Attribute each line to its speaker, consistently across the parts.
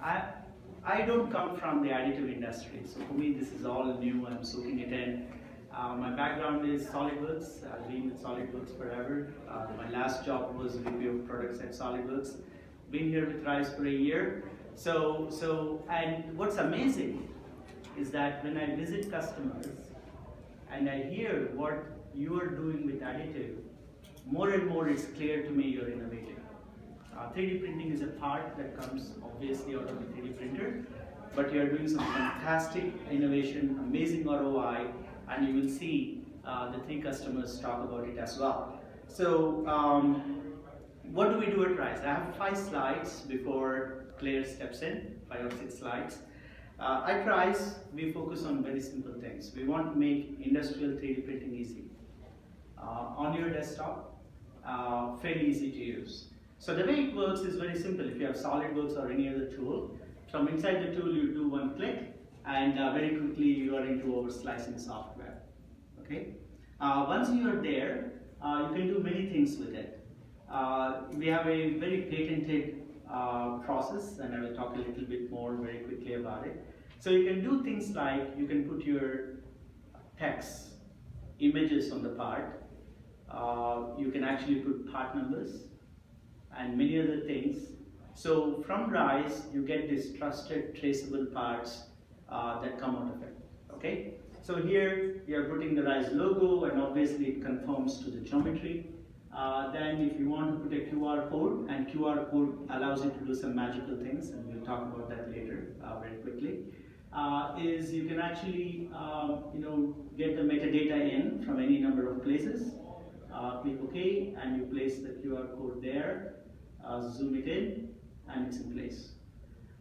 Speaker 1: I don't come from the additive industry, so for me this is all new. I'm soaking it in. My background is SolidWorks. I've been with SolidWorks forever. My last job was VP of products at SolidWorks. Been here with RIZE for a year. And what's amazing is that when I visit customers and I hear what you are doing with additive, more and more it's clear to me you're innovative. 3D printing is a part that comes obviously out of the 3D printer, but you are doing some fantastic innovation, amazing ROI, and you will see the 3 customers talk about it as well. So what do we do at RIZE? I have 5 slides before Claire steps in, 5 or 6 slides. At RIZE, we focus on very simple things. We want to make industrial 3D printing easy. On your desktop, fairly easy to use. So the way it works is very simple. If you have SolidWorks or any other tool, from inside the tool you do one click, and very quickly you are into our slicing software. Okay. Once you are there, you can do many things with it. We have a very patented process, and I will talk a little bit more very quickly about it. So you can do things like you can put your text, images on the part. You can actually put part numbers and many other things. So from RIZE, you get these trusted, traceable parts that come out of it. Okay. So here we are putting the RIZE logo, and obviously it conforms to the geometry. Then if you want to put a QR code, and QR code allows you to do some magical things, and we'll talk about that later very quickly, is you can actually get the metadata in from any number of places. Click OK, and you place the QR code there, zoom it in, and it's in place.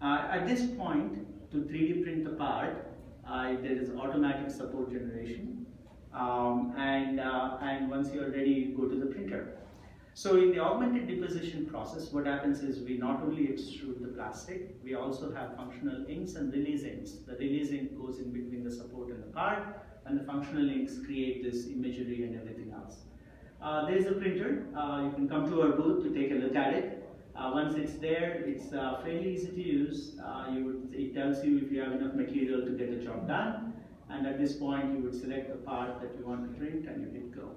Speaker 1: At this point, to 3D print the part, there is automatic support generation, and once you are ready, you go to the printer. So in the augmented deposition process, what happens is we not only extrude the plastic, we also have functional inks and release inks. The release ink goes in between the support and the part, and the functional inks create this imagery and everything else. There is a printer. You can come to our booth to take a look at it. Once it's there, it's fairly easy to use. It tells you if you have enough material to get the job done, and at this point you would select the part that you want to print and you hit go.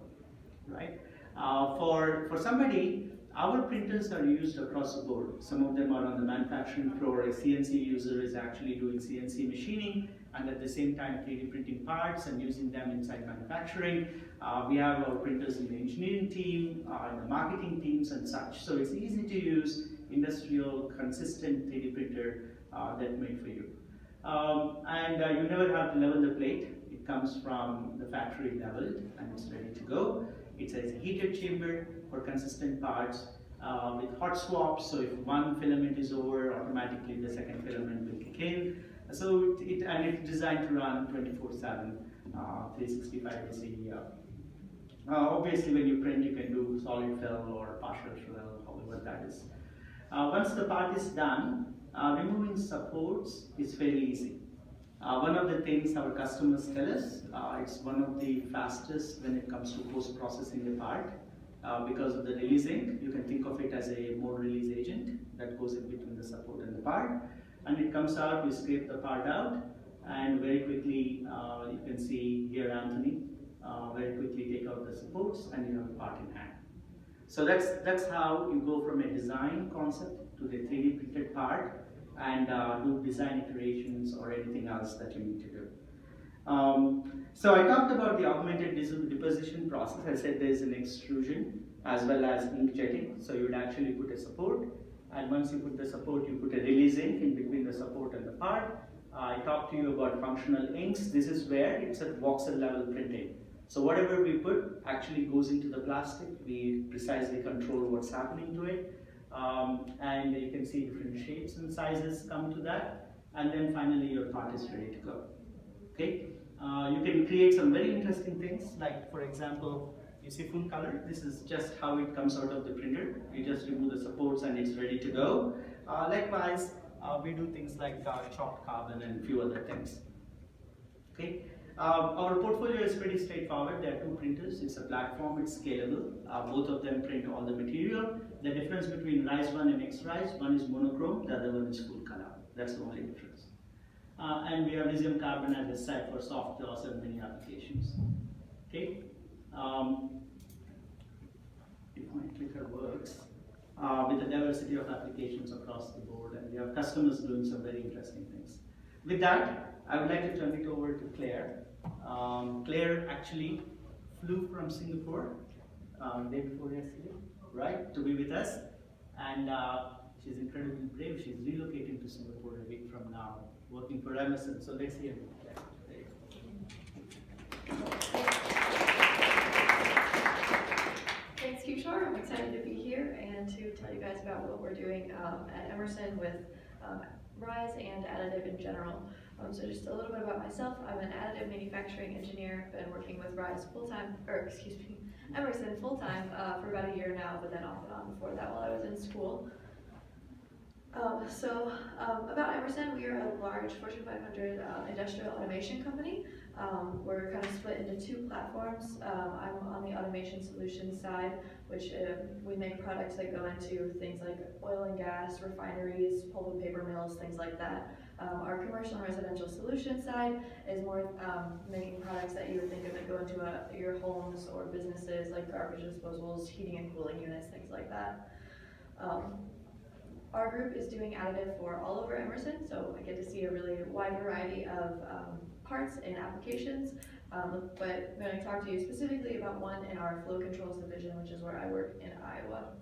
Speaker 1: Right? For somebody, our printers are used across the board. Some of them are on the manufacturing floor. A CNC user is actually doing CNC machining, and at the same time 3D printing parts and using them inside manufacturing. We have our printers in the engineering team, in the marketing teams and such. So it's easy to use industrial, consistent 3D printer that's made for you. You never have to level the plate. It comes from the factory leveled and it's ready to go. It has a heated chamber for consistent parts with hot swaps. So if one filament is over, automatically the second filament will kick in. So it's designed to run 24/7, 365 days a year. Obviously, when you print, you can do solid fill or partial fill, however that is. Once the part is done, removing supports is fairly easy. One of the things our customers tell us, it's one of the fastest when it comes to post-processing the part. Because of the release ink, you can think of it as a mode release agent that goes in between the support and the part. And it comes out, we scrape the part out, and very quickly you can see here Anthony very quickly take out the supports and you have the part in hand. So that's how you go from a design concept to the 3D printed part and do design iterations or anything else that you need to do. So I talked about the augmented deposition process. I said there's an extrusion as well as ink jetting. So you would actually put a support, and once you put the support, you put a release ink in between the support and the part. I talked to you about functional inks. This is where it's at voxel level printing. So whatever we put actually goes into the plastic. We precisely control what's happening to it. And you can see different shapes and sizes come to that. And then finally your part is ready to go. Okay? You can create some very interesting things, like for example, you see full color. This is just how it comes out of the printer. You just remove the supports and it's ready to go. Likewise, we do things like chopped carbon and a few other things. Okay. Our portfolio is pretty straightforward. There are 2 printers. It's a platform. It's scalable. Both of them print all the material. The difference between RIZE 1 and X-RIZE, one is monochrome, the other one is full color. That's the only difference. And we have lithium carbon as a set for soft jaws and many applications. Okay. If my clicker works, with a diversity of applications across the board, and we have customers doing some very interesting things. With that, I would like to turn it over to Claire. Claire actually flew from Singapore day before yesterday, right, to be with us, and she's incredibly brave. She's relocating to Singapore a week from now, working for Emerson. So let's hear from Claire.
Speaker 2: Thanks, Kishore. I'm excited to be here and to tell you guys about what we're doing at Emerson with RIZE and additive in general. So just a little bit about myself. I'm an additive manufacturing engineer. Been working with RIZE Emerson full-time for about a year now, but then off and on before that while I was in school. About Emerson, we are a large Fortune 500 industrial automation company. We're kind of split into two platforms. I'm on the automation solutions side, which we make products that go into things like oil and gas, refineries, pulp and paper mills, things like that. Our commercial and residential solution side is more making products that you would think of that go into your homes or businesses, like garbage disposals, heating and cooling units, things like that. Our group is doing additive for all over Emerson, so I get to see a really wide variety of parts and applications, but I'm going to talk to you specifically about one in our flow controls division, which is where I work in Iowa.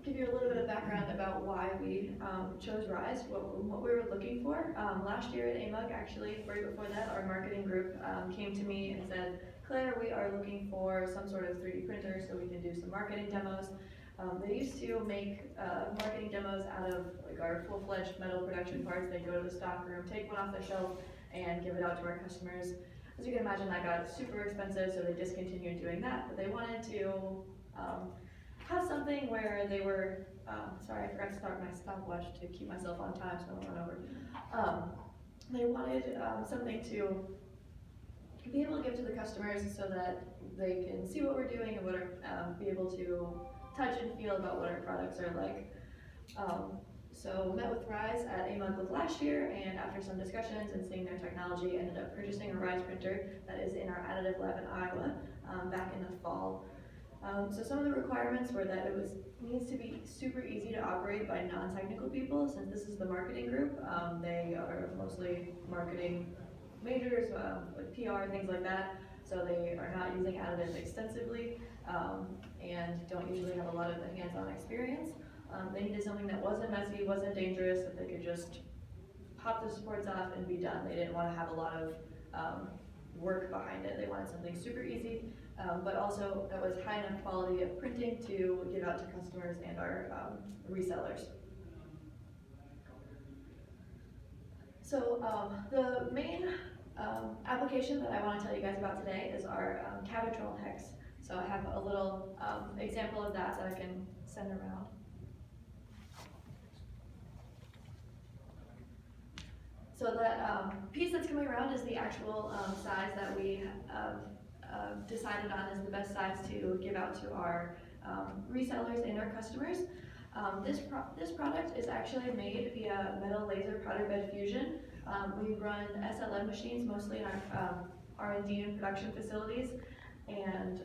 Speaker 2: Give you a little bit of background about why we chose RIZE, what we were looking for. Last year at AMUG, actually, right before that, our marketing group came to me and said, Claire, we are looking for some sort of 3D printer so we can do some marketing demos. They used to make marketing demos out of like our full-fledged metal production parts. They'd go to the stock room, take one off the shelf, and give it out to our customers. As you can imagine, that got super expensive, so they discontinued doing that. But they wanted to have something where they were, sorry, I forgot to start my stopwatch to keep myself on time so I don't run over. They wanted something to be able to give to the customers so that they can see what we're doing and be able to touch and feel about what our products are like. So we met with RIZE at AMUG of last year, and after some discussions and seeing their technology, ended up purchasing a RIZE printer that is in our additive lab in Iowa back in the fall. So some of the requirements were that it needs to be super easy to operate by non-technical people. Since this is the marketing group, they are mostly marketing majors, like PR, things like that. So they are not using additive extensively and don't usually have a lot of the hands-on experience. They needed something that wasn't messy, wasn't dangerous, that they could just pop the supports off and be done. They didn't want to have a lot of work behind it. They wanted something super easy, but also that was high enough quality of printing to give out to customers and our resellers. So the main application that I want to tell you guys about today is our Cavitrol hex. So I have a little example of that I can send around. So that piece that's coming around is the actual size that we decided on as the best size to give out to our resellers and our customers. This product is actually made via metal laser powder bed fusion. We run SLM machines mostly in our R&D and production facilities, and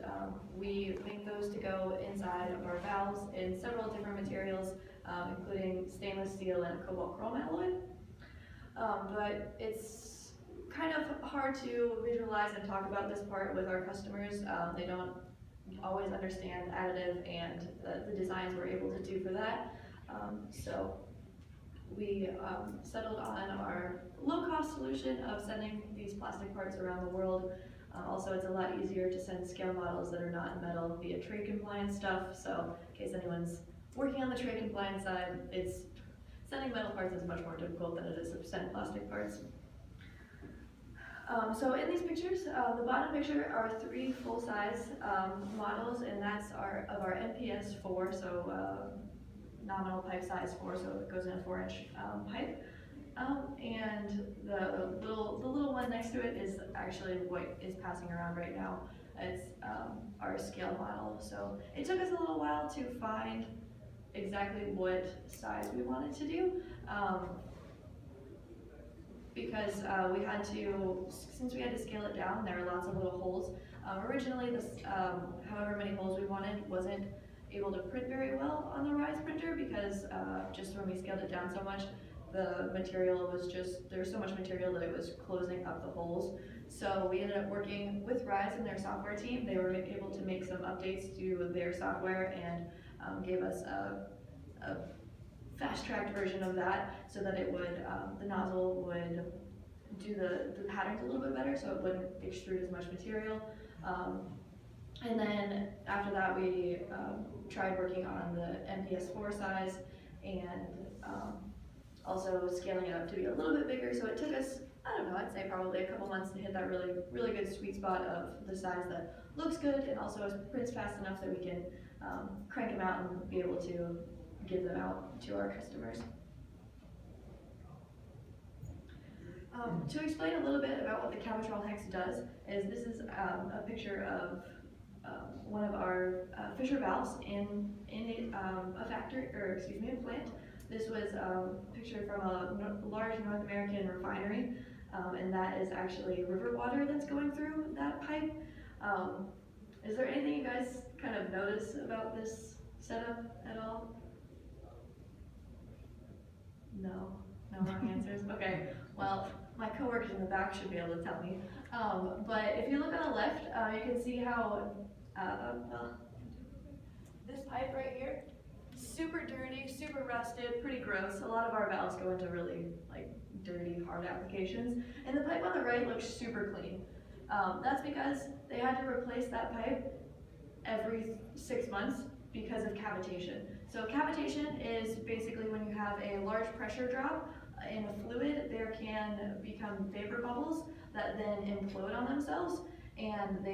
Speaker 2: we make those to go inside of our valves in several different materials, including stainless steel and cobalt chrome alloy. But it's kind of hard to visualize and talk about this part with our customers. They don't always understand additive and the designs we're able to do for that. So we settled on our low-cost solution of sending these plastic parts around the world. Also, it's a lot easier to send scale models that are not in metal via trade compliance stuff. So in case anyone's working on the trade compliance side, sending metal parts is much more difficult than it is to send plastic parts. So in these pictures, the bottom picture are 3 full-size models, and that's of our NPS 4, so nominal pipe size 4, so it goes in a 4-inch pipe. And the little one next to it is actually what is passing around right now. It's our scale model. So it took us a little while to find exactly what size we wanted to do. Because we had to, since we had to scale it down, there are lots of little holes. Originally, this however many holes we wanted wasn't able to print very well on the RIZE printer because just when we scaled it down so much, the material was just, there was so much material that it was closing up the holes. So we ended up working with RIZE and their software team. They were able to make some updates to their software and gave us a fast-tracked version of that so that it would, the nozzle would do the patterns a little bit better so it wouldn't extrude as much material. And then after that we tried working on the MPS4 size and also scaling it up to be a little bit bigger. So it took us, I don't know, I'd say probably a couple months to hit that really, really good sweet spot of the size that looks good and also prints fast enough that we can crank them out and be able to give them out to our customers. To explain a little bit about what the Cabotrol hex does, is this is a picture of one of our Fisher valves in a factory, or excuse me, a plant. This was pictured from a large North American refinery, and that is actually river water that's going through that pipe. Is there anything you guys kind of notice about this setup at all? No, no wrong answers. Okay, well, my coworkers in the back should be able to tell me. But if you look on the left, you can see how, well, this pipe right here, super dirty, super rusted, pretty gross. A lot of our valves go into really like dirty, hard applications. And the pipe on the right looks super clean. That's because they had to replace that pipe every 6 months because of cavitation. So cavitation is basically when you have a large pressure drop in a fluid, there can become vapor bubbles that then implode on themselves, and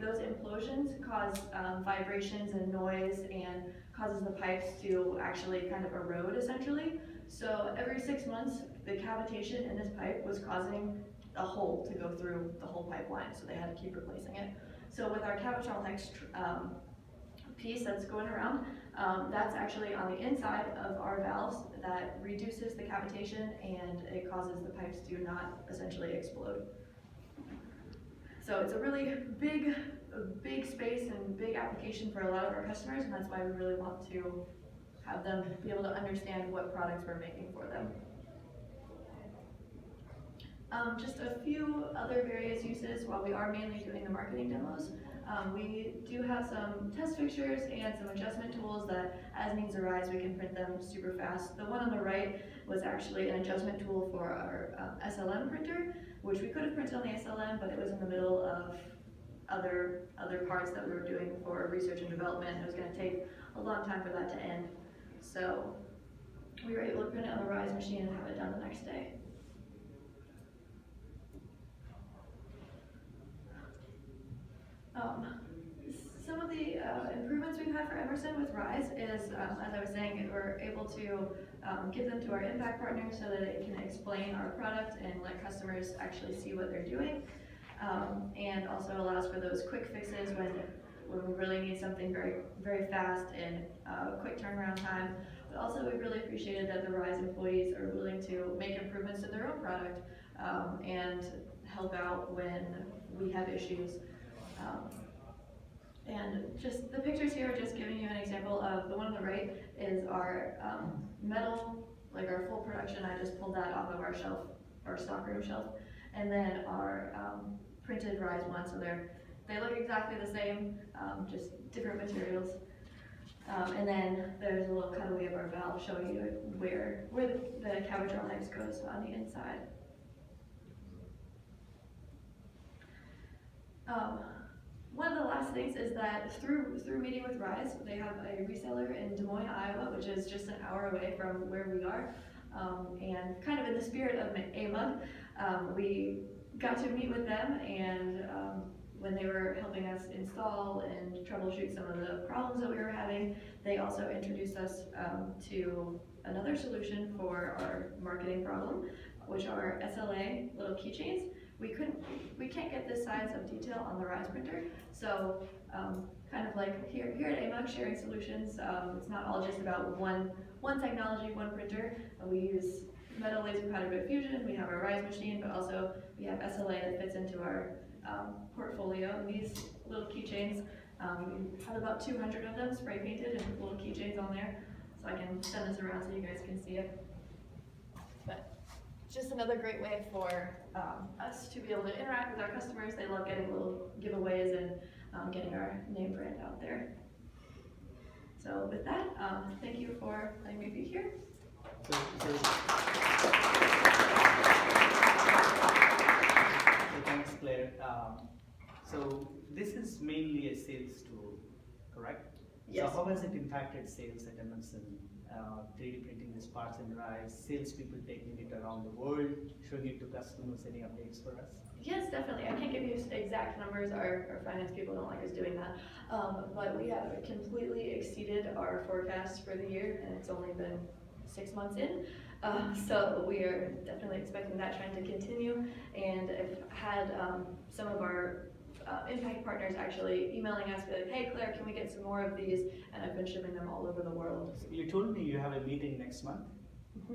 Speaker 2: those implosions cause vibrations and noise and causes the pipes to actually kind of erode essentially. So every 6 months, the cavitation in this pipe was causing a hole to go through the whole pipeline, so they had to keep replacing it. So with our Cabotrol hex piece that's going around, that's actually on the inside of our valves that reduces the cavitation and it causes the pipes to not essentially explode. So it's a really big space and big application for a lot of our customers, and that's why we really want to have them be able to understand what products we're making for them. Just a few other various uses while we are mainly doing the marketing demos. We do have some test fixtures and some adjustment tools that, as needs arise, we can print them super fast. The one on the right was actually an adjustment tool for our SLM printer, which we could have printed on the SLM, but it was in the middle of other parts that we were doing for research and development. It was going to take a long time for that to end. So we were able to print it on the RIZE machine and have it done the next day. Some of the improvements we've had for Emerson with RIZE is, as I was saying, we're able to give them to our impact partners so that it can explain our product and let customers actually see what they're doing, and also allows for those quick fixes when we really need something very, very fast and quick turnaround time. But also we really appreciated that the RIZE employees are willing to make improvements to their own product and help out when we have issues. And just the pictures here are just giving you an example of the one on the right is our metal, like our full production. I just pulled that off of our shelf, our stockroom shelf, and then our printed RIZE one. So they look exactly the same, just different materials. And then there's a little cutaway of our valve showing you where the Cabotrol hex goes on the inside. One of the last things is that through meeting with RIZE, they have a reseller in Des Moines, Iowa, which is just an hour away from where we are. And kind of in the spirit of AMUG, we got to meet with them, and when they were helping us install and troubleshoot some of the problems that we were having, they also introduced us to another solution for our marketing problem, which are SLA little keychains. we can't get this size of detail on the RIZE printer. So kind of like here at AMUG, sharing solutions, it's not all just about one technology, one printer. We use metal laser powder bed fusion, we have our RIZE machine, but also we have SLA that fits into our portfolio. And these little keychains, we have about 200 of them spray painted and little keychains on there. So I can send this around so you guys can see it. But just another great way for us to be able to interact with our customers. They love getting little giveaways and getting our name brand out there. So with that, thank you for letting me be here.
Speaker 1: So thanks, Claire. So this is mainly a sales tool, correct?
Speaker 2: Yes.
Speaker 1: So how has it impacted sales at Emerson? 3D printing these parts in RIZE, salespeople taking it around the world, showing it to customers. Any updates for us?
Speaker 2: Yes, definitely. I can't give you exact numbers. Our finance people don't like us doing that. But we have completely exceeded our forecast for the year, and it's only been 6 months in. So we are definitely expecting that trend to continue. And I've had some of our impact partners actually emailing us, like, hey Claire, can we get some more of these? And I've been shipping them all over the world.
Speaker 1: So you told me you have a meeting next month,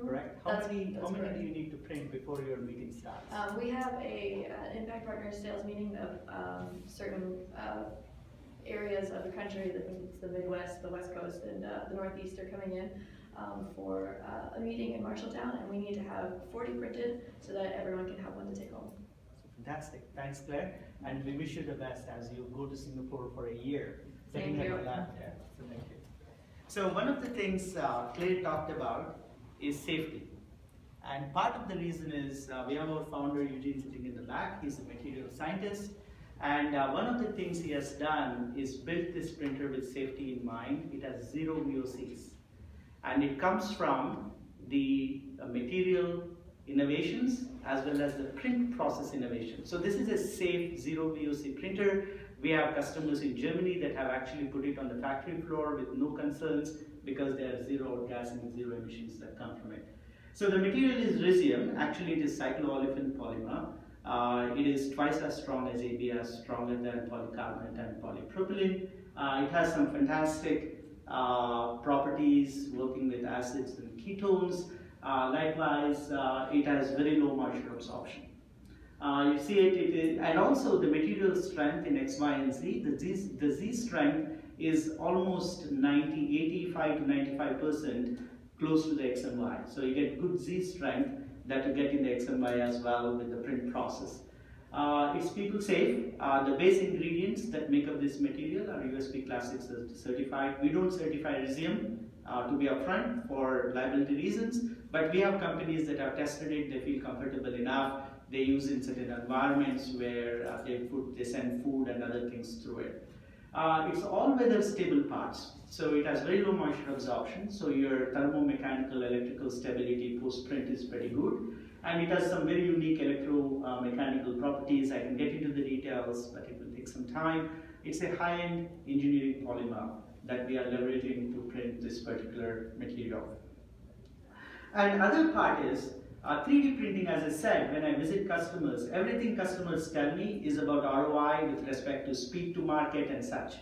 Speaker 1: correct? How many do you need to print before your meeting starts?
Speaker 2: We have an impact partner sales meeting of certain areas of the country. The Midwest, the West Coast, and the Northeast are coming in for a meeting in Marshalltown, and we need to have 40 printed so that everyone can have one to take home.
Speaker 1: Fantastic. Thanks, Claire. And we wish you the best as you go to Singapore for a year.
Speaker 2: Thank you.
Speaker 1: So thank you. So one of the things Claire talked about is safety. And part of the reason is we have our founder Eugene sitting in the back. He's a material scientist. And one of the things he has done is built this printer with safety in mind. It has 0 VOCs. And it comes from the material innovations as well as the print process innovation. So this is a safe 0 VOC printer. We have customers in Germany that have actually put it on the factory floor with no concerns because there are 0 gas and 0 emissions that come from it. So the material is RIZE. Actually, it is cycloolefin polymer. It is twice as strong as ABS, stronger than polycarbonate and polypropylene. It has some fantastic properties working with acids and ketones. Likewise, it has very low moisture absorption. You see it, and also the material strength in X, Y, and Z. The Z strength is almost 85 to 95% close to the X and Y. So you get good Z strength that you get in the X and Y as well with the print process. It's people safe. The base ingredients that make up this material are USP Class 6 certified. We don't certify RIZE to be upfront for liability reasons, but we have companies that have tested it. They feel comfortable enough. They use it in certain environments where they send food and other things through it. It's all weather stable parts, so it has very low moisture absorption, so your thermomechanical electrical stability post print is pretty good, and it has some very unique electromechanical properties. I can get into the details, but it will take some time. It's a high-end engineering polymer that we are leveraging to print this particular material. And other part is 3D printing. As I said, when I visit customers, everything customers tell me is about ROI with respect to speed to market and such.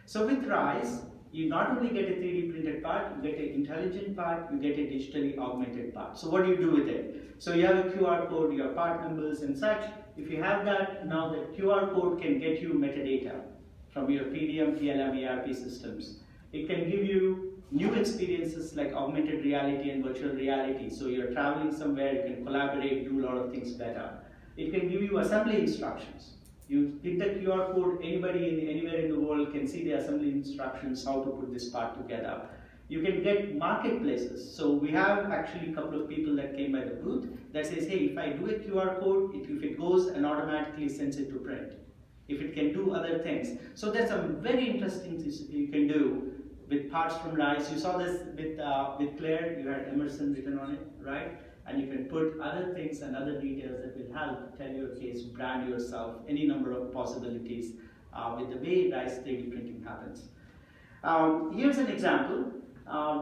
Speaker 1: So with RIZE, you not only get a 3D printed part, you get an intelligent part, you get a digitally augmented part. So what do you do with it? So you have a QR code, your part numbers and such. If you have that, now the QR code can get you metadata from your PDM, PLM, ERP systems. It can give you new experiences like augmented reality and virtual reality. So you're traveling somewhere, you can collaborate, do a lot of things better. It can give you assembly instructions. You hit the QR code, anybody anywhere in the world can see the assembly instructions, how to put this part together. You can get marketplaces. So we have actually a couple of people that came by the booth that says, hey, if I do a QR code, if it goes and automatically sends it to print. If it can do other things. So there's some very interesting things you can do with parts from RIZE. You saw this with Claire, you had Emerson written on it, right? And you can put other things and other details that will help tell your case, brand yourself, any number of possibilities with the way RIZE 3D printing happens. Here's an example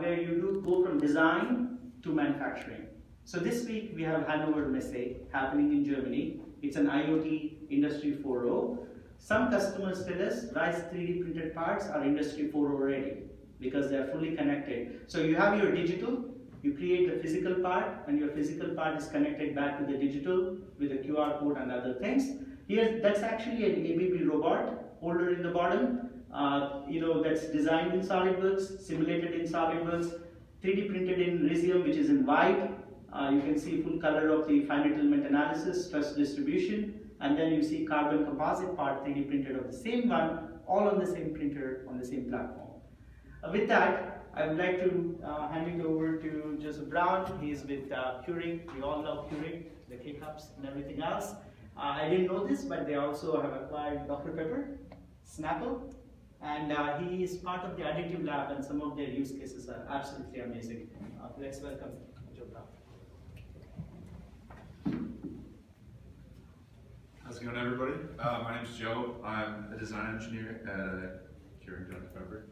Speaker 1: where you go from design to manufacturing. So this week we have Hannover Messe happening in Germany. It's an IoT Industry 4.0. Some customers tell us RIZE 3D printed parts are Industry 4.0 ready because they are fully connected. So you have your digital, you create the physical part, and your physical part is connected back to the digital with a QR code and other things. Here, that's actually an ABB robot holder in the bottom. That's designed in SolidWorks, simulated in SolidWorks, 3D printed in RIZE, which is in white. You can see full color of the finite element analysis, stress distribution, and then you see carbon composite part 3D printed of the same one, all on the same printer on the same platform. With that, I would like to hand it over to Joseph Brown. He's with Keurig. We all love Keurig, the K-Cups and everything else. I didn't know this, but they also have acquired Dr. Pepper, Snapple, and he is part of the additive lab, and some of their use cases are absolutely amazing. Let's welcome Joe Brown.
Speaker 3: How's it going, everybody? My name's Joe. I'm a design engineer at Keurig Dr. Pepper.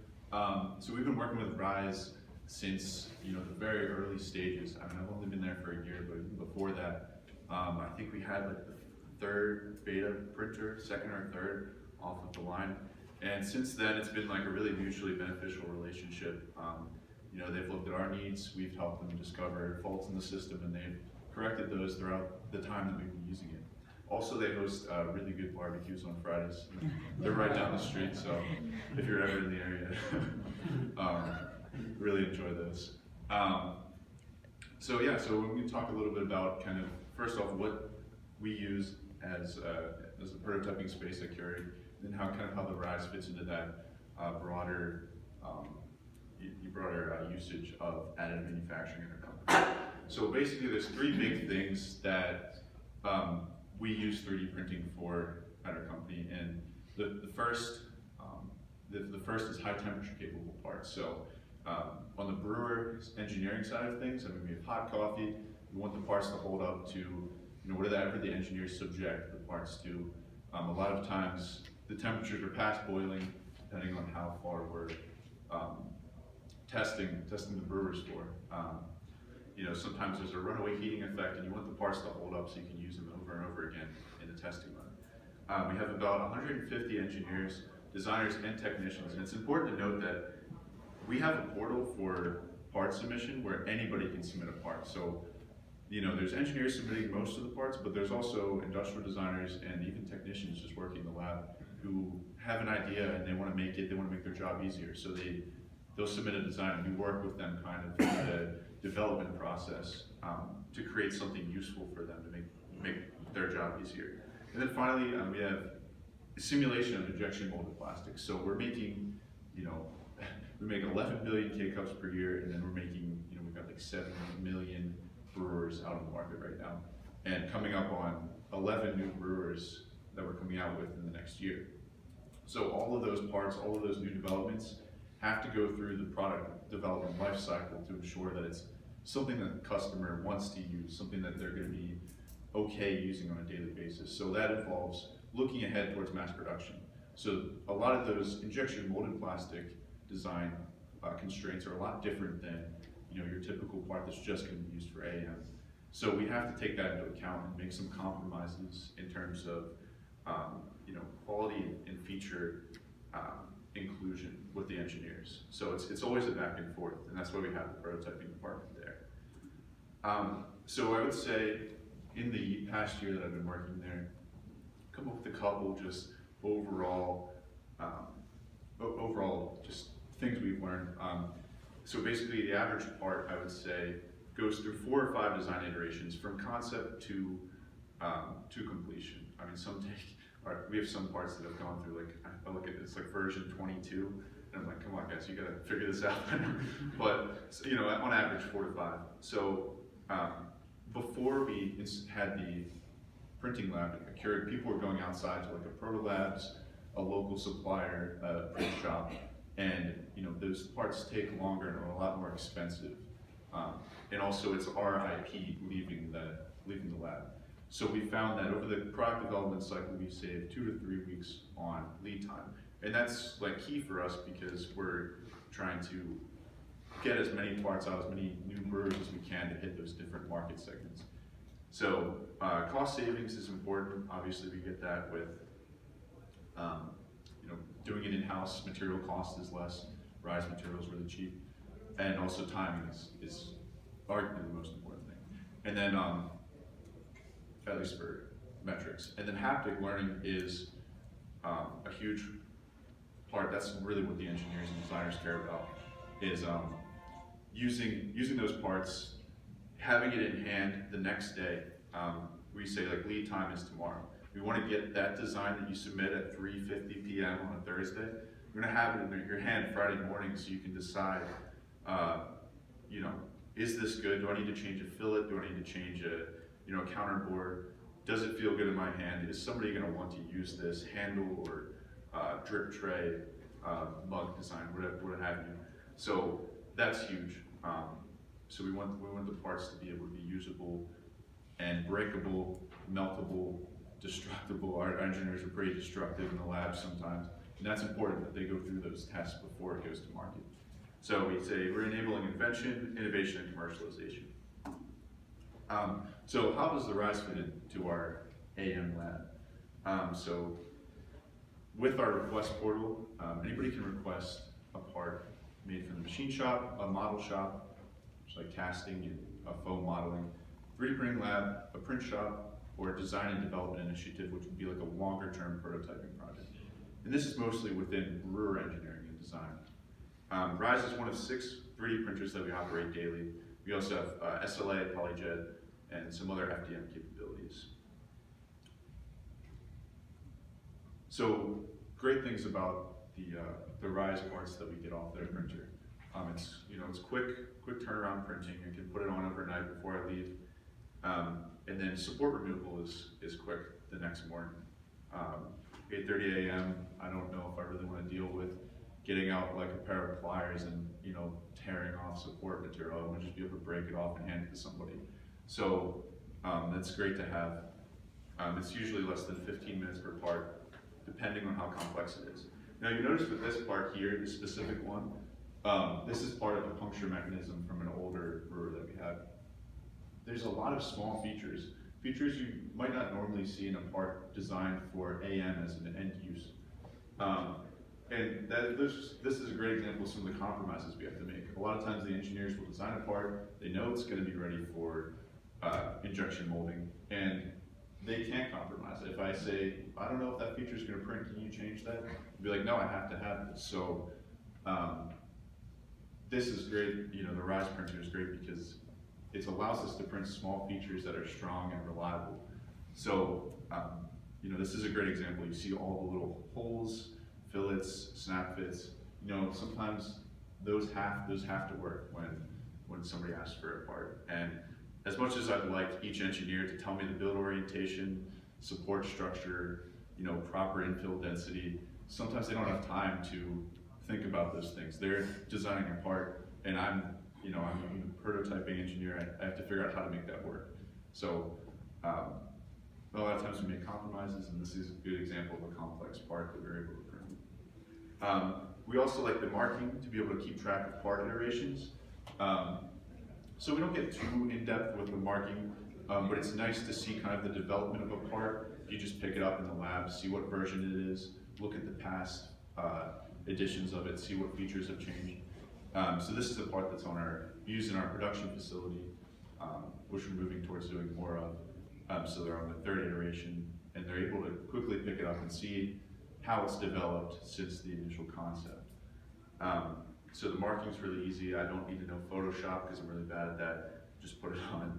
Speaker 3: So we've been working with RIZE since the very early stages. I mean, I've only been there for a year, but even before that, I think we had like the third beta printer, second or third, off of the line. And since then, it's been like a really mutually beneficial relationship. They've looked at our needs, we've helped them discover faults in the system, and they've corrected those throughout the time that we've been using it. Also, they host really good barbecues on Fridays. They're right down the street, so if you're ever in the area, really enjoy those. So we're going to talk a little bit about kind of, first off, what we use as a prototyping space at Keurig, and how the RIZE fits into that broader usage of additive manufacturing in our company. So basically, there's three big things that we use 3D printing for at our company, and the first is high temperature capable parts. So on the brewer engineering side of things, I mean, we have hot coffee. We want the parts to hold up to whatever the engineers subject the parts to. A lot of times the temperatures are past boiling, depending on how far we're testing the brewers for. Sometimes there's a runaway heating effect, and you want the parts to hold up so you can use them over and over again in the testing run. We have about 150 engineers, designers, and technicians, and it's important to note that we have a portal for part submission where anybody can submit a part. So, there's engineers submitting most of the parts, but there's also industrial designers and even technicians just working in the lab who have an idea and they want to make their job easier. So they'll submit a design, and we work with them kind of in the development process to create something useful for them to make their job easier. And then finally, we have simulation of injection molded plastics. So we're making, we make 11 billion K-Cups per year, and then we're making, we've got like 7 million brewers out on the market right now, and coming up on 11 new brewers that we're coming out with in the next year. So all of those parts, all of those new developments have to go through the product development life cycle to ensure that it's something that the customer wants to use, something that they're going to be okay using on a daily basis. So that involves looking ahead towards mass production. So a lot of those injection molded plastic design constraints are a lot different than your typical part that's just going to be used for AM. So we have to take that into account and make some compromises in terms of quality and feature inclusion with the engineers. So it's always a back and forth, and that's why we have the prototyping department there. So I would say in the past year that I've been working there, come up with a couple just overall just things we've learned. So basically the average part, I would say, goes through 4 or 5 design iterations from concept to completion. I mean, we have some parts that have gone through, like, I look at it's like version 22, and I'm like, come on guys, you gotta figure this out. But, on average 4 to 5. So before we had the printing lab at Keurig, people were going outside to like a Proto Labs, a local supplier, print shop, and those parts take longer and are a lot more expensive. And also it's our IP leaving the lab. So we found that over the product development cycle, we've saved 2 to 3 weeks on lead time. And that's like key for us because we're trying to get as many parts out, as many new brewers as we can to hit those different market segments. So cost savings is important. Obviously, we get that with doing it in-house. Material cost is less. RIZE material is really cheap, and also timing is arguably the most important thing. And then at least for metrics. And then haptic learning is a huge part. That's really what the engineers and designers care about, is using those parts, having it in hand the next day. We say like lead time is tomorrow. We want to get that design that you submit at 3:50 p.m. on a Thursday. We're going to have it in your hand Friday morning so you can decide, is this good? Do I need to change a fillet? Do I need to change a counterboard? Does it feel good in my hand? Is somebody going to want to use this handle or drip tray, mug design, what have you? So that's huge. So we want the parts to be able to be usable and breakable, meltable, destructible. Our engineers are pretty destructive in the lab sometimes, and that's important that they go through those tests before it goes to market. So we say we're enabling invention, innovation, and commercialization. So how does the RIZE fit into our AM lab? So with our request portal, anybody can request a part made from the machine shop, a model shop, which is like casting and foam modeling, 3D printing lab, a print shop, or a design and development initiative, which would be like a longer term prototyping project. And this is mostly within brewer engineering and design. RIZE is one of 6 3D printers that we operate daily. We also have SLA, PolyJet, and some other FDM capabilities. So great things about the RIZE parts that we get off their printer. It's quick turnaround printing. You can put it on overnight before I leave. And then support removal is quick the next morning. 8:30 a.m. I don't know if I really want to deal with getting out like a pair of pliers and tearing off support material. I want to just be able to break it off and hand it to somebody. So that's great to have. It's usually less than 15 minutes per part, depending on how complex it is. Now you notice with this part here, this specific one, this is part of a puncture mechanism from an older brewer that we had. There's a lot of small features you might not normally see in a part designed for AM as an end use. And this is a great example of some of the compromises we have to make. A lot of times the engineers will design a part, they know it's going to be ready for injection molding, and they can't compromise it. If I say, I don't know if that feature is going to print, can you change that? They'll be like, no, I have to have this. So this is great. The RIZE printer is great because it allows us to print small features that are strong and reliable. So this is a great example. You see all the little holes, fillets, snap fits. Sometimes those have to work when somebody asks for a part. And as much as I'd like each engineer to tell me the build orientation, support structure, proper infill density, sometimes they don't have time to think about those things. They're designing a part, and I'm a prototyping engineer. I have to figure out how to make that work. So a lot of times we make compromises, and this is a good example of a complex part that we're able to print. We also like the marking to be able to keep track of part iterations. So we don't get too in-depth with the marking, but it's nice to see kind of the development of a part. You just pick it up in the lab, see what version it is, look at the past editions of it, see what features have changed. So this is the part that's used in our production facility, which we're moving towards doing more of. So they're on the 3rd iteration, and they're able to quickly pick it up and see how it's developed since the initial concept. So the marking's really easy. I don't need to know Photoshop because I'm really bad at that. Just put it on,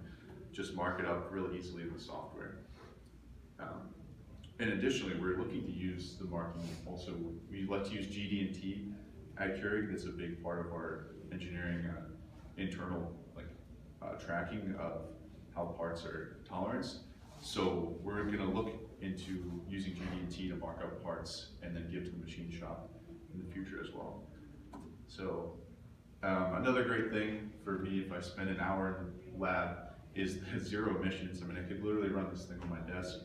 Speaker 3: just mark it up really easily in the software. And additionally, we're looking to use the marking also. We like to use GD&T at Keurig. That's a big part of our engineering internal tracking of how parts are toleranced. So we're going to look into using GD&T to mark up parts and then give to the machine shop in the future as well. So another great thing for me, if I spend an hour in the lab, is the 0 emissions. I mean, I could literally run this thing on my desk,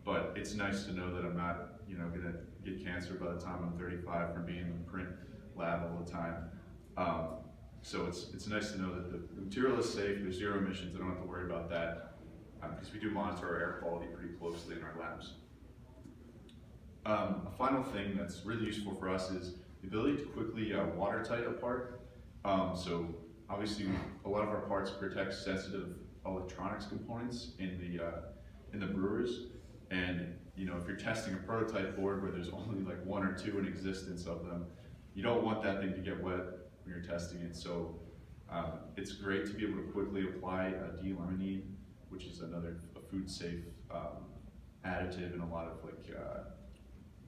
Speaker 3: but it's nice to know that I'm not, going to get cancer by the time I'm 35 from being in the print lab all the time. So it's nice to know that the material is safe, there's zero emissions, I don't have to worry about that, because we do monitor our air quality pretty closely in our labs. A final thing that's really useful for us is the ability to quickly watertight a part. So obviously a lot of our parts protect sensitive electronics components in the brewers, and you know, if you're testing a prototype board where there's only like 1 or 2 in existence of them, you don't want that thing to get wet when you're testing it. So it's great to be able to quickly apply a D-limonene, which is another food safe additive in a lot of like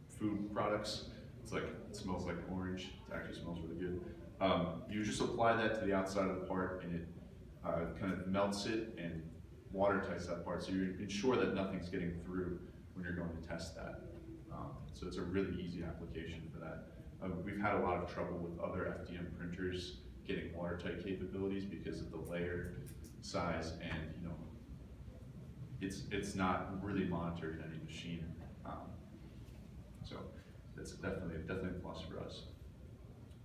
Speaker 3: food products. It smells like orange. It actually smells really good. You just apply that to the outside of the part, and it kind of melts it and watertights that part, so you ensure that nothing's getting through when you're going to test that. So it's a really easy application for that. We've had a lot of trouble with other FDM printers getting watertight capabilities because of the layer size, and you know, it's not really monitored in any machine. So that's definitely a plus for us.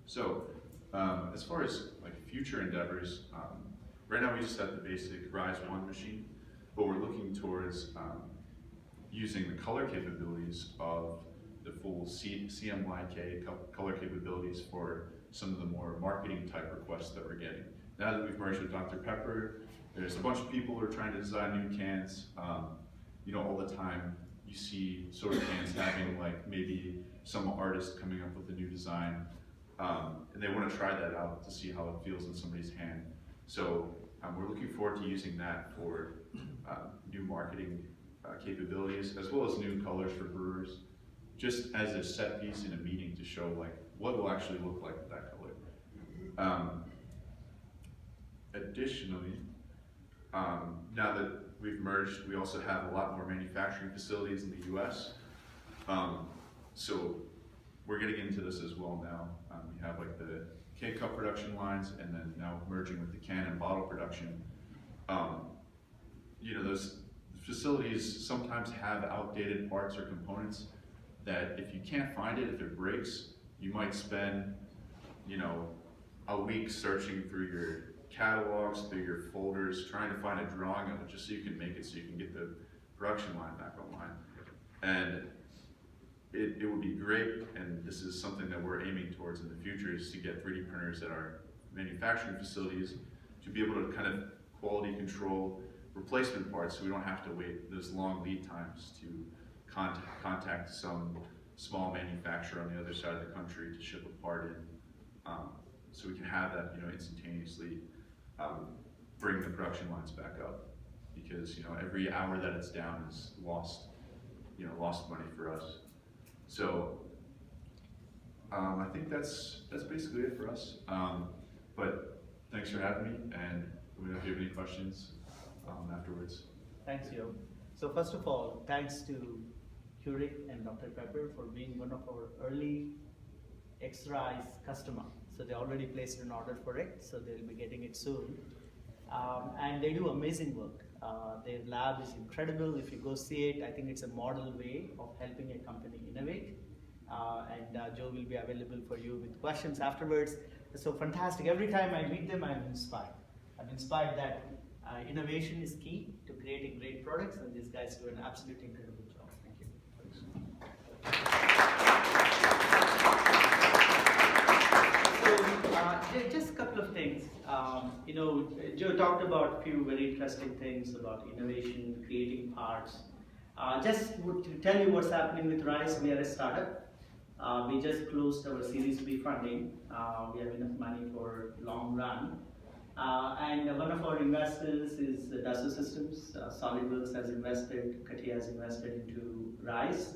Speaker 3: So as far as like future endeavors, right now we just have the basic RIZE 1 machine, but we're looking towards using the color capabilities of the full CMYK color capabilities for some of the more marketing type requests that we're getting. Now that we've merged with Dr. Pepper, there's a bunch of people who are trying to design new cans. You know, all the time you see soda cans having like maybe some artist coming up with a new design, and they want to try that out to see how it feels in somebody's hand. So we're looking forward to using that for new marketing capabilities, as well as new colors for brewers, just as a set piece in a meeting to show like what will actually look like with that color. Additionally, now that we've merged, we also have a lot more manufacturing facilities in the US. So we're getting into this as well now. We have like the K-Cup production lines, and then now merging with the can and bottle production. You know, those facilities sometimes have outdated parts or components that if you can't find it, if it breaks, you might spend, you know, a week searching through your catalogs, through your folders, trying to find a drawing of it just so you can make it, so you can get the production line back online. And it would be great, and this is something that we're aiming towards in the future, is to get 3D printers at our manufacturing facilities to be able to kind of quality control replacement parts, so we don't have to wait those long lead times to contact some small manufacturer on the other side of the country to ship a part in. So we can have that, you know, instantaneously bring the production lines back up, because you know, every hour that it's down is lost, you know, lost money for us. So I think that's basically it for us. But thanks for having me, and let me know if you have any questions afterwards.
Speaker 1: Thanks, Yo. So first of all, thanks to Keurig and Dr. Pepper for being one of our early RIZE customer. So they already placed an order for it, so they'll be getting it soon. And they do amazing work. Their lab is incredible. If you go see it, I think it's a model way of helping a company innovate. And Joe will be available for you with questions afterwards. So fantastic. Every time I meet them, I'm inspired. I'm inspired that innovation is key to creating great products, and these guys do an absolutely incredible job. Thank you. So just a couple of things. You know, Joe talked about a few very interesting things about innovation, creating parts. Just to tell you what's happening with RIZE, we are a startup. We just closed our Series B funding. We have enough money for long run. And one of our investors is Dassault Systems. SolidWorks has invested, CATIA has invested into RIZE.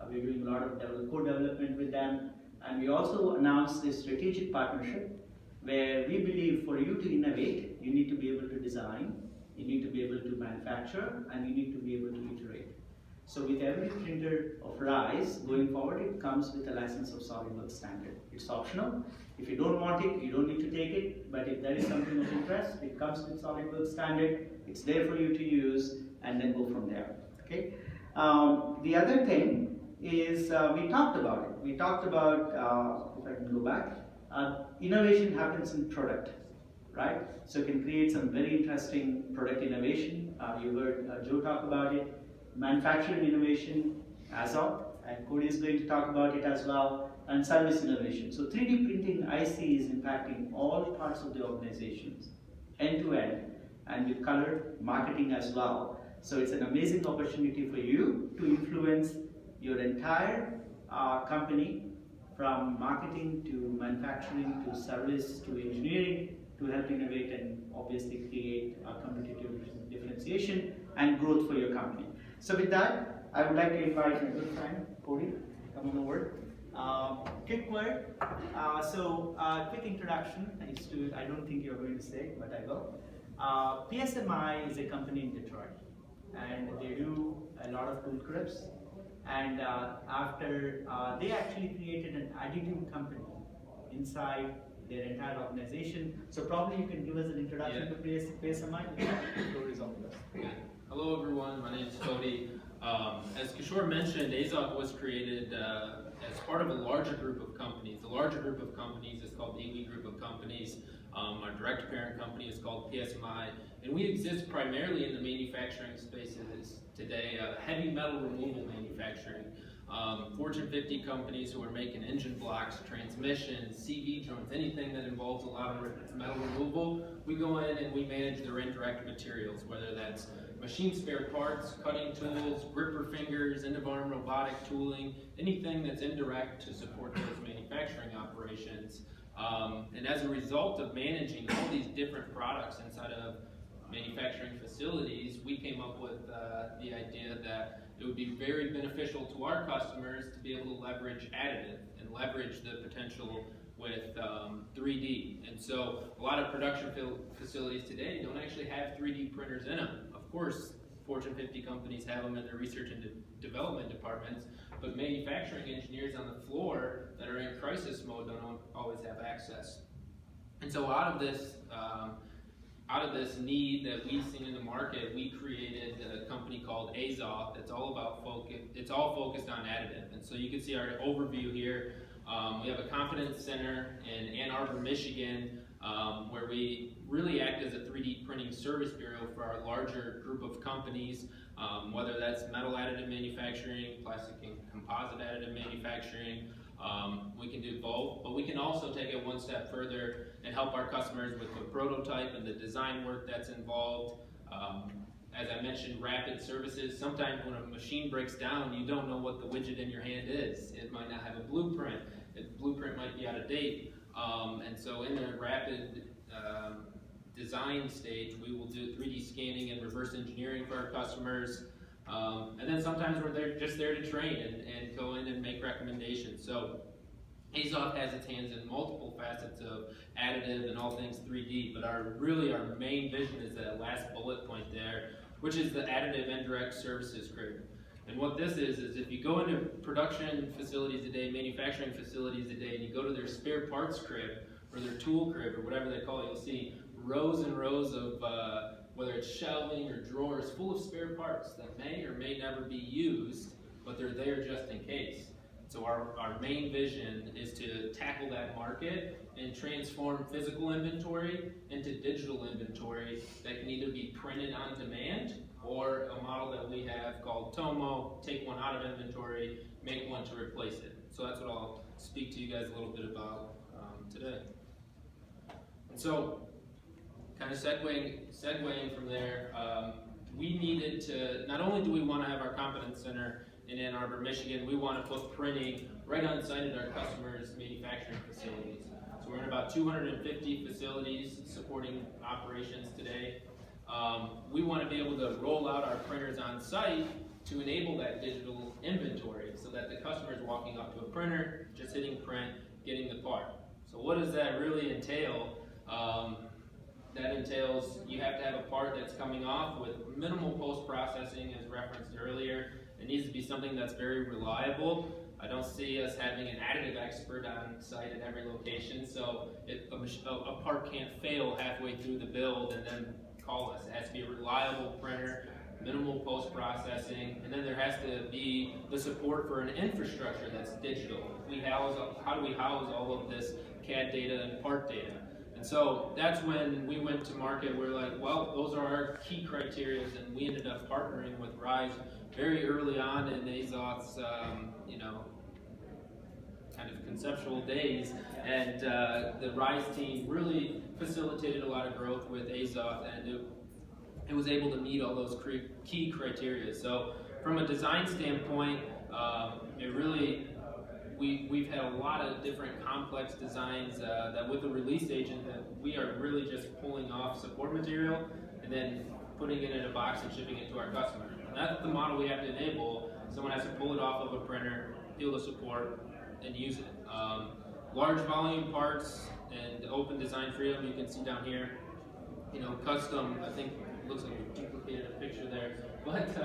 Speaker 1: We're doing a lot of co-development with them. And we also announced a strategic partnership where we believe for you to innovate, you need to be able to design, you need to be able to manufacture, and you need to be able to iterate. So with every printer of RIZE, going forward, it comes with a license of SolidWorks standard. It's optional. If you don't want it, you don't need to take it, but if there is something of interest, it comes with SolidWorks standard, it's there for you to use, and then go from there, okay? The other thing is, we talked about it. We talked about, if I can go back, Innovation happens in product, right? So it can create some very interesting product innovation. You heard Joe talk about it. Manufacturing innovation, as of, and Cody is going to talk about it as well, and service innovation. So 3D printing I see is impacting all parts of the organizations, end to end, and with color marketing as well. So it's an amazing opportunity for you to influence your entire company, from marketing to manufacturing to service to engineering, to help innovate and obviously create a competitive differentiation and growth for your company. So with that, I would like to invite my good friend, Cody, come on over. Quick word. Quick introduction. I don't think you're going to say, but I will. PSMI is a company in Detroit, and they do a lot of tool grips. And they actually created an additive company inside their entire organization. So probably you can give us an introduction to PSMI. The floor is all yours.
Speaker 4: Hello everyone, my name is Cody. As Kishore mentioned, AZOC was created as part of a larger group of companies. The larger group of companies is called the AMUG group of companies. Our direct parent company is called PSMI, and we exist primarily in the manufacturing spaces today, heavy metal removal manufacturing. Fortune 50 companies who are making engine blocks, transmissions, CV joints, anything that involves a lot of metal removal, we go in and we manage their indirect materials, whether that's machine spare parts, cutting tools, gripper fingers, end-of-arm robotic tooling, anything that's indirect to support those manufacturing operations. And as a result of managing all these different products inside of manufacturing facilities, we came up with the idea that it would be very beneficial to our customers to be able to leverage additive and leverage the potential with 3D. And so a lot of production facilities today don't actually have 3D printers in them. Of course, Fortune 50 companies have them in their research and development departments, but manufacturing engineers on the floor that are in crisis mode don't always have access. And so out of this need that we've seen in the market, we created a company called AZOC that's all about focus. It's all focused on additive. And so you can see our overview here. We have a Confidence Center in Ann Arbor, Michigan, where we really act as a 3D printing service bureau for our larger group of companies, whether that's metal additive manufacturing, plastic and composite additive manufacturing. We can do both, but we can also take it one step further and help our customers with the prototype and the design work that's involved. As I mentioned, rapid services. Sometimes when a machine breaks down, you don't know what the widget in your hand is. It might not have a blueprint. The blueprint might be out of date. And so in the rapid design stage, we will do 3D scanning and reverse engineering for our customers. And then sometimes we're just there to train and go in and make recommendations. So AZOC has its hands in multiple facets of additive and all things 3D, but our main vision is that last bullet point there, which is the additive indirect services crib. And what this is if you go into production facilities today, manufacturing facilities today, and you go to their spare parts crib or their tool crib or whatever they call it, you'll see rows and rows of whether it's shelving or drawers full of spare parts that may or may never be used, but they're there just in case. So our main vision is to tackle that market and transform physical inventory into digital inventory that can either be printed on demand or a model that we have called Tomo, take one out of inventory, make one to replace it. So that's what I'll speak to you guys a little bit about today. And so, kind of segueing from there, we needed to, not only do we want to have our Confidence Center in Ann Arbor, Michigan, we want to put printing right on site at our customers' manufacturing facilities. So we're in about 250 facilities supporting operations today. We want to be able to roll out our printers on site to enable that digital inventory so that the customer is walking up to a printer, just hitting print, getting the part. So what does that really entail? That entails you have to have a part that's coming off with minimal post-processing, as referenced earlier. It needs to be something that's very reliable. I don't see us having an additive expert on site at every location, so a part can't fail halfway through the build and then call us. It has to be a reliable printer, minimal post-processing, and then there has to be the support for an infrastructure that's digital. How do we house all of this CAD data and part data. And so that's when we went to market. We're like, well, those are our key criteria, and we ended up partnering with RIZE very early on in AZOT's, kind of conceptual days, and the RIZE team really facilitated a lot of growth with AZOT, and it was able to meet all those key criteria. So from a design standpoint, we've had a lot of different complex designs that with the release agent that we are really just pulling off support material and then putting it in a box and shipping it to our customer. And that's the model we have to enable. Someone has to pull it off of a printer, feel the support, and use it. Large volume parts and open design freedom, you can see down here. Custom, I think it looks like we duplicated a picture there, but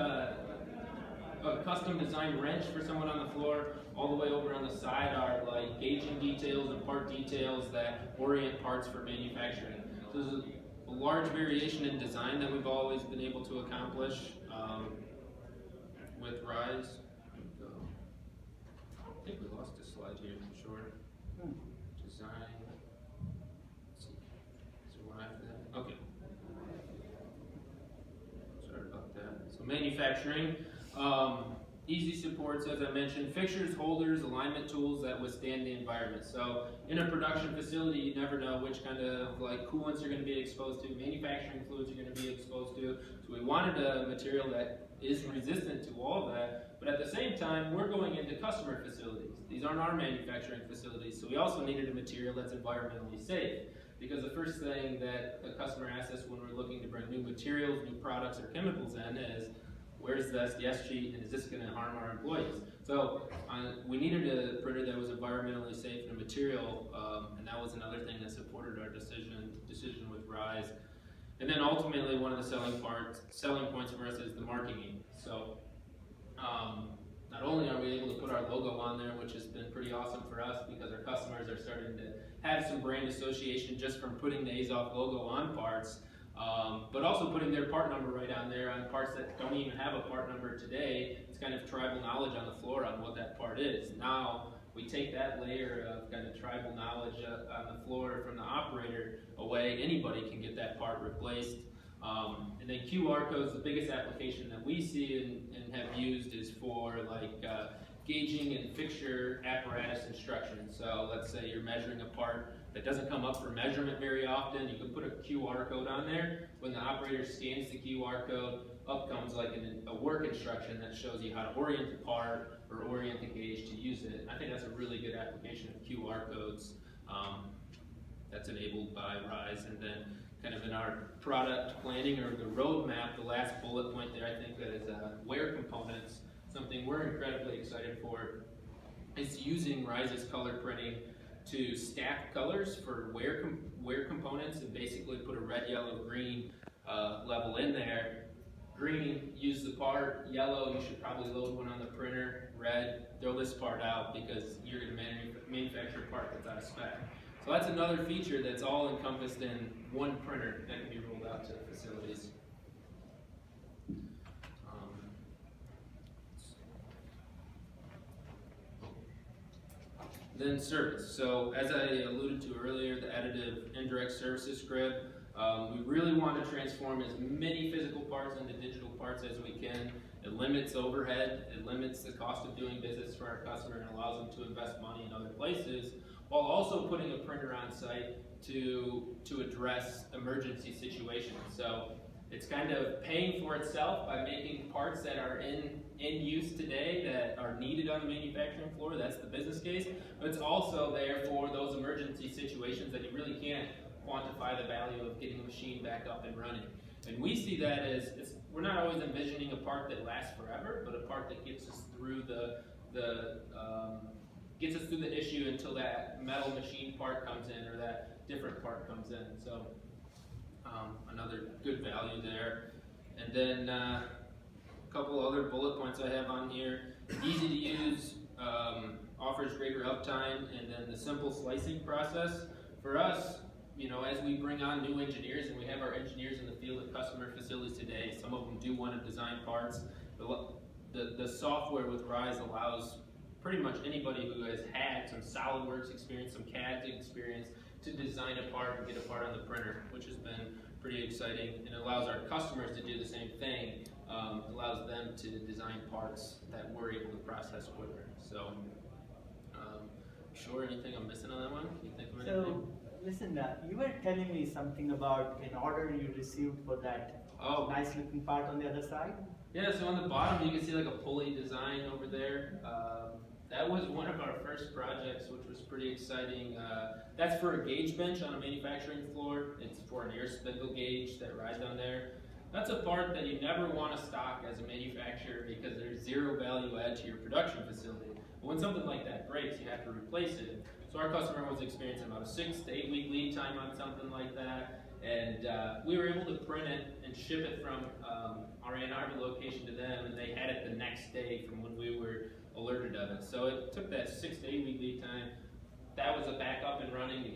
Speaker 4: a custom design wrench for someone on the floor. All the way over on the side are like gauging details and part details that orient parts for manufacturing. So there's a large variation in design that we've always been able to accomplish with RIZE. I think we lost a slide here for sure. Design. Let's see. Is there one after that? Okay. Sorry about that. So manufacturing. Easy supports, as I mentioned, fixtures, holders, alignment tools that withstand the environment. So in a production facility, you never know which kind of coolants you're going to be exposed to, manufacturing fluids you're going to be exposed to. So we wanted a material that is resistant to all of that, but at the same time, we're going into customer facilities. These aren't our manufacturing facilities, so we also needed a material that's environmentally safe. Because the first thing that the customer asks us when we're looking to bring new materials, new products, or chemicals in is, where's the SDS sheet, and is this going to harm our employees? So we needed a printer that was environmentally safe and a material, and that was another thing that supported our decision with RIZE. And then ultimately, one of the selling points for us is the marketing. So not only are we able to put our logo on there, which has been pretty awesome for us because our customers are starting to have some brand association just from putting the AZOT logo on parts, but also putting their part number right on there on parts that don't even have a part number today. It's kind of tribal knowledge on the floor on what that part is. Now we take that layer of kind of tribal knowledge on the floor from the operator away. Anybody can get that part replaced. And then QR codes, the biggest application that we see and have used is for gauging and fixture apparatus instructions. So let's say you're measuring a part that doesn't come up for measurement very often. You can put a QR code on there. When the operator scans the QR code, up comes a work instruction that shows you how to orient the part or orient the gauge to use it. I think that's a really good application of QR codes that's enabled by RIZE. And then kind of in our product planning or the roadmap, the last bullet point there, I think that is wear components. Something we're incredibly excited for is using RIZE's color printing to stack colors for wear components and basically put a red, yellow, green level in there. Green, use the part. Yellow, you should probably load one on the printer. Red, throw this part out because you're going to manufacture a part that's out of spec. So that's another feature that's all encompassed in one printer that can be rolled out to facilities. Then service. So as I alluded to earlier, the additive indirect services grid, we really want to transform as many physical parts into digital parts as we can. It limits overhead, it limits the cost of doing business for our customer, and allows them to invest money in other places, while also putting a printer on site to address emergency situations. So it's kind of paying for itself by making parts that are in use today that are needed on the manufacturing floor. That's the business case. But it's also there for those emergency situations that you really can't quantify the value of getting a machine back up and running. And we see that as, we're not always envisioning a part that lasts forever, but a part that gets us through gets us through the issue until that metal machine part comes in or that different part comes in. So another good value there. And then a couple other bullet points I have on here. Easy to use, offers greater uptime, and then the simple slicing process. For us, as we bring on new engineers, and we have our engineers in the field at customer facilities today, some of them do want to design parts. The software with RIZE allows pretty much anybody who has had some SolidWorks experience, some CAD experience, to design a part and get a part on the printer, which has been pretty exciting, and it allows our customers to do the same thing. Allows them to design parts that we're able to process quicker. So, sure, anything I'm missing on that one? Can you think of anything?
Speaker 1: So, listen, you were telling me something about an order you received for that nice looking part on the other side.
Speaker 4: Yeah, so on the bottom you can see like a pulley design over there. That was one of our first projects, which was pretty exciting. That's for a gauge bench on a manufacturing floor. It's for an air spindle gauge that rides down there. That's a part that you never want to stock as a manufacturer because there's zero value add to your production facility. But when something like that breaks, you have to replace it. So our customer was experiencing about a 6 to 8 week lead time on something like that. And we were able to print it and ship it from our Ann Arbor location to them, and they had it the next day from when we were alerted of it. So it took that 6 to 8 week lead time. That was a back up and running. The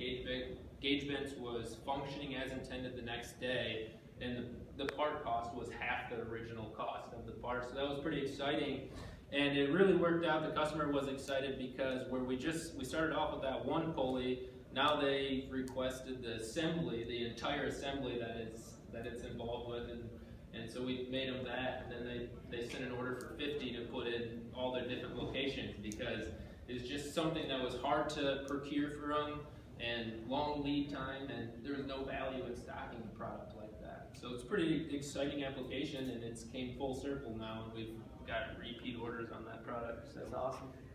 Speaker 4: gauge bench was functioning as intended the next day, and the part cost was half the original cost of the part. So that was pretty exciting. And it really worked out. The customer was excited because where we started off with that one pulley, now they requested the assembly, the entire assembly that it's involved with, and so we made them that, and then they sent an order for 50 to put in all their different locations because it's just something that was hard to procure for them and long lead time, and there was no value in stocking a product like that. So it's a pretty exciting application, and it's came full circle now, and we've got repeat orders on that product. So.
Speaker 1: That's awesome.